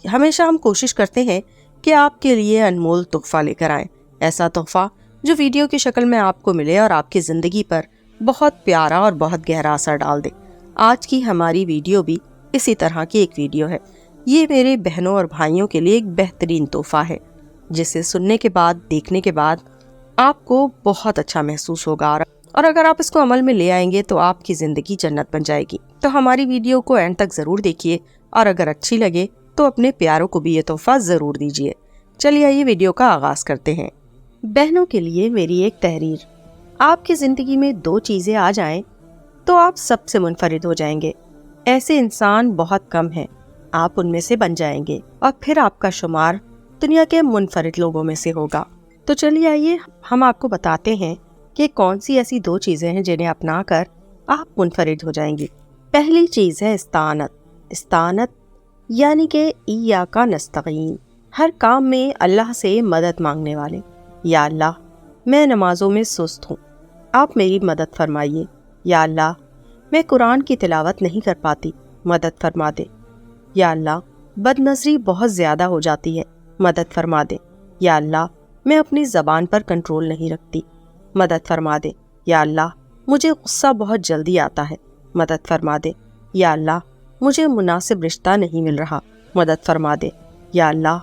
ہمیشہ ہم کوشش کرتے ہیں کہ آپ کے لیے انمول تحفہ لے کر آئیں، ایسا تحفہ جو ویڈیو کی شکل میں آپ کو ملے اور آپ کی زندگی پر بہت پیارا اور بہت گہرا اثر ڈال دے۔ آج کی ہماری ویڈیو بھی اسی طرح کی ایک ویڈیو ہے۔ یہ میرے بہنوں اور بھائیوں کے لیے ایک بہترین تحفہ ہے جسے سننے کے بعد، دیکھنے کے بعد آپ کو بہت اچھا محسوس ہوگا، اور اگر آپ اس کو عمل میں لے آئیں گے تو آپ کی زندگی جنت بن جائے گی۔ تو ہماری ویڈیو کو اینڈ تک ضرور دیکھیے، اور اگر اچھی لگے تو اپنے پیاروں کو بھی یہ تحفہ ضرور دیجیے۔ چلیے آئیے ویڈیو کا آغاز کرتے ہیں۔ بہنوں کے لیے میری ایک تحریر۔ آپ کی زندگی میں 2 چیزیں آ جائیں تو آپ سب سے منفرد ہو جائیں گے۔ ایسے انسان بہت کم ہیں، آپ ان میں سے بن جائیں گے اور پھر آپ کا شمار دنیا کے منفرد لوگوں میں سے ہوگا۔ تو چلیے آئیے ہم آپ کو بتاتے ہیں کہ کون سی ایسی 2 چیزیں ہیں جنہیں اپنا کر آپ منفرد ہو جائیں گی۔ پہلی چیز ہے استعانت۔ استعانت یعنی کہ ایاک نستعین، ہر کام میں اللہ سے مدد مانگنے والے۔ یا اللہ، میں نمازوں میں سست ہوں، آپ میری مدد فرمائیے۔ یا اللہ، میں قرآن کی تلاوت نہیں کر پاتی، مدد فرما دے۔ یا اللہ، بد نظری بہت زیادہ ہو جاتی ہے، مدد فرما دے۔ یا اللہ، میں اپنی زبان پر کنٹرول نہیں رکھتی، مدد فرما دے۔ یا اللہ، مجھے غصہ بہت جلدی آتا ہے، مدد فرما دے۔ یا اللہ، مجھے مناسب رشتہ نہیں مل رہا، مدد فرما دے۔ یا اللہ،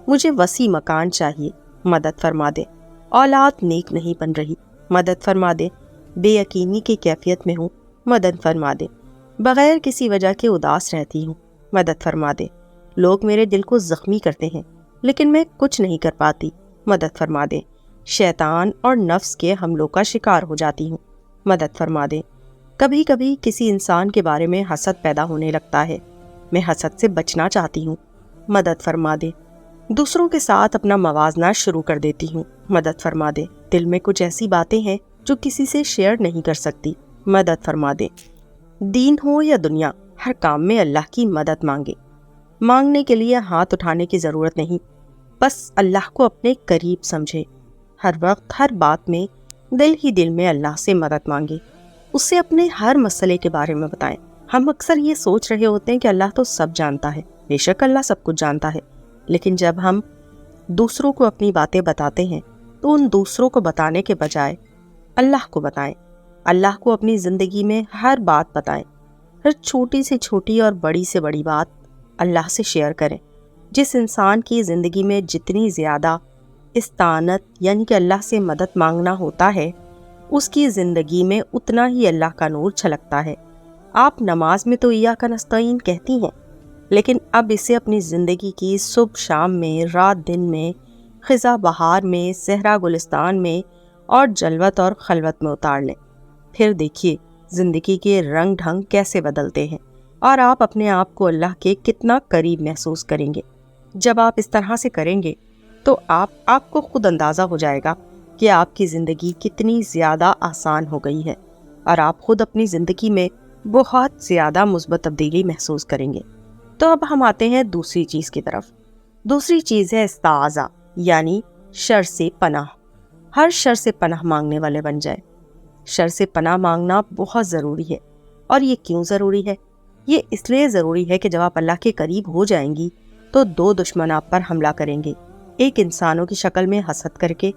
مجھے وسیع مکان چاہیے، مدد فرما دے۔ اولاد نیک نہیں بن رہی، مدد فرما دے۔ بے یقینی کی کیفیت میں ہوں، مدد فرما دے۔ بغیر کسی وجہ کے اداس رہتی ہوں، مدد فرما دے۔ لوگ میرے دل کو زخمی کرتے ہیں لیکن میں کچھ نہیں کر پاتی، مدد فرما دے۔ شیطان اور نفس کے حملوں کا شکار ہو جاتی ہوں، مدد فرما دے۔ کبھی کبھی کسی انسان کے بارے میں حسد پیدا ہونے لگتا ہے، میں حسد سے بچنا چاہتی ہوں، مدد فرما دے۔ دوسروں کے ساتھ اپنا موازنہ شروع کر دیتی ہوں، مدد فرما دے۔ دل میں کچھ ایسی باتیں ہیں جو کسی سے شیئر نہیں کر سکتی، مدد فرما دے۔ دین ہو یا دنیا، ہر کام میں اللہ کی مدد مانگے۔ مانگنے کے لیے ہاتھ اٹھانے کی ضرورت نہیں، بس اللہ کو اپنے قریب سمجھے۔ ہر وقت، ہر بات میں دل ہی دل میں اللہ سے مدد مانگے، اس سے اپنے ہر مسئلے کے بارے میں بتائیں۔ ہم اکثر یہ سوچ رہے ہوتے ہیں کہ اللہ تو سب جانتا ہے، بے شک اللہ سب کچھ جانتا ہے، لیکن جب ہم دوسروں کو اپنی باتیں بتاتے ہیں تو ان دوسروں کو بتانے کے بجائے اللہ کو بتائیں۔ اللہ کو اپنی زندگی میں ہر بات بتائیں، ہر چھوٹی سے چھوٹی اور بڑی سے بڑی بات اللہ سے شیئر کریں۔ جس انسان کی زندگی میں جتنی زیادہ استعانت یعنی کہ اللہ سے مدد مانگنا ہوتا ہے، اس کی زندگی میں اتنا ہی اللہ کا نور چھلکتا ہے۔ آپ نماز میں تو ایاک نستعین کہتی ہیں، لیکن اب اسے اپنی زندگی کی صبح شام میں، رات دن میں، خزاں بہار میں، صحرا گلستان میں اور جلوت اور خلوت میں اتار لیں۔ پھر دیکھیے زندگی کے رنگ ڈھنگ کیسے بدلتے ہیں اور آپ اپنے آپ کو اللہ کے کتنا قریب محسوس کریں گے۔ جب آپ اس طرح سے کریں گے تو آپ کو خود اندازہ ہو جائے گا کہ آپ کی زندگی کتنی زیادہ آسان ہو گئی ہے، اور آپ خود اپنی زندگی میں بہت زیادہ مثبت تبدیلی محسوس کریں گے۔ تو اب ہم آتے ہیں دوسری چیز کی طرف۔ دوسری چیز ہے استعاذہ یعنی شر سے پناہ۔ ہر شر سے پناہ مانگنے والے بن جائیں۔ شر سے پناہ مانگنا بہت ضروری ہے، اور یہ کیوں ضروری ہے؟ یہ اس لیے ضروری ہے کہ جب آپ اللہ کے قریب ہو جائیں گی تو 2 دشمن آپ پر حملہ کریں گے، ایک انسانوں کی شکل میں حسد کر کے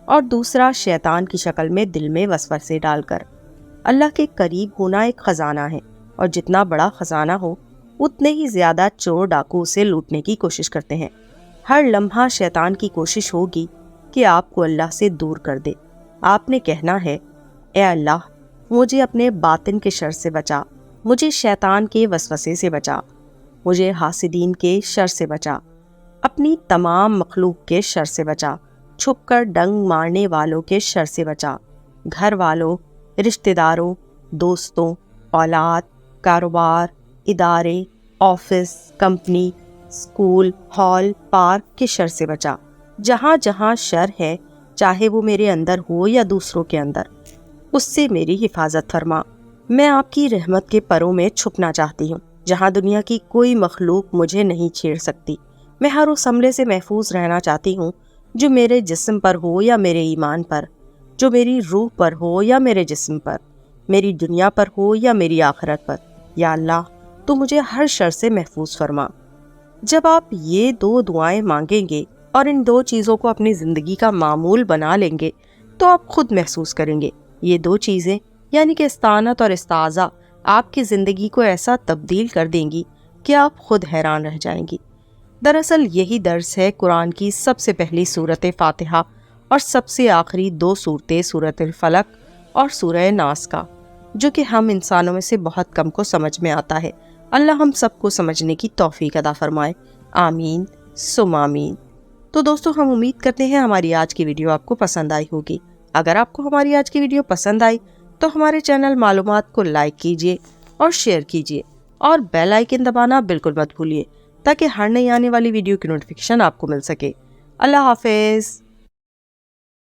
اور دوسرا شیطان کی شکل میں دل میں وسوسے ڈال کر۔ اللہ کے قریب ہونا ایک خزانہ ہے، اور جتنا بڑا خزانہ ہو اتنے ہی زیادہ چور ڈاکو اسے لوٹنے کی کوشش کرتے ہیں۔ ہر لمحہ شیطان کی کوشش ہوگی کہ آپ کو اللہ سے دور کر دے۔ آپ نے کہنا ہے، اے اللہ، مجھے اپنے باطن کے شر سے بچا، مجھے شیطان کے وسوسے سے بچا، مجھے حاسدین کے شر سے بچا، اپنی تمام مخلوق کے شر سے بچا، چھپ کر ڈنگ مارنے والوں کے شر سے بچا، گھر والوں، رشتہ داروں، دوستوں، اولاد، کاروبار، ادارے، office, company, school, hall, park کے شر سے بچا۔ جہاں جہاں شر ہے، چاہے وہ میرے اندر ہو یا دوسروں کے اندر، اس سے میری حفاظت فرما۔ میں آپ کی رحمت کے پروں میں چھپنا چاہتی ہوں، جہاں دنیا کی کوئی مخلوق مجھے نہیں چھیڑ سکتی۔ میں ہر اس حملے سے محفوظ رہنا چاہتی ہوں جو میرے جسم پر ہو یا میرے ایمان پر، جو میری روح پر ہو یا میرے جسم پر، میری دنیا پر ہو یا میری آخرت پر۔ یا اللہ، تو مجھے ہر شر سے محفوظ فرما۔ جب آپ یہ 2 دعائیں مانگیں گے اور ان 2 چیزوں کو اپنی زندگی کا معمول بنا لیں گے تو آپ خود محسوس کریں گے یہ 2 چیزیں یعنی کہ استعانت اور استعاذہ آپ کی زندگی کو ایسا تبدیل کر دیں گی کہ آپ خود حیران رہ جائیں گی۔ دراصل یہی درس ہے قرآن کی سب سے پہلی سورت فاتحہ اور سب سے آخری 2 سورتیں سورت الفلق اور سورہ ناس کا، جو کہ ہم انسانوں میں سے بہت کم کو سمجھ میں آتا ہے۔ اللہ ہم سب کو سمجھنے کی توفیق عطا فرمائے، آمین ثم آمین۔ تو دوستو، ہم امید کرتے ہیں ہماری آج کی ویڈیو آپ کو پسند آئی ہوگی۔ اگر آپ کو ہماری آج کی ویڈیو پسند آئی تو ہمارے چینل معلومات کو لائک کیجیے اور شیئر کیجیے اور بیل آئیکن دبانا بالکل مت بھولیے تاکہ ہر نئی آنے والی ویڈیو کی نوٹیفیکیشن آپ کو مل سکے۔ اللہ حافظ۔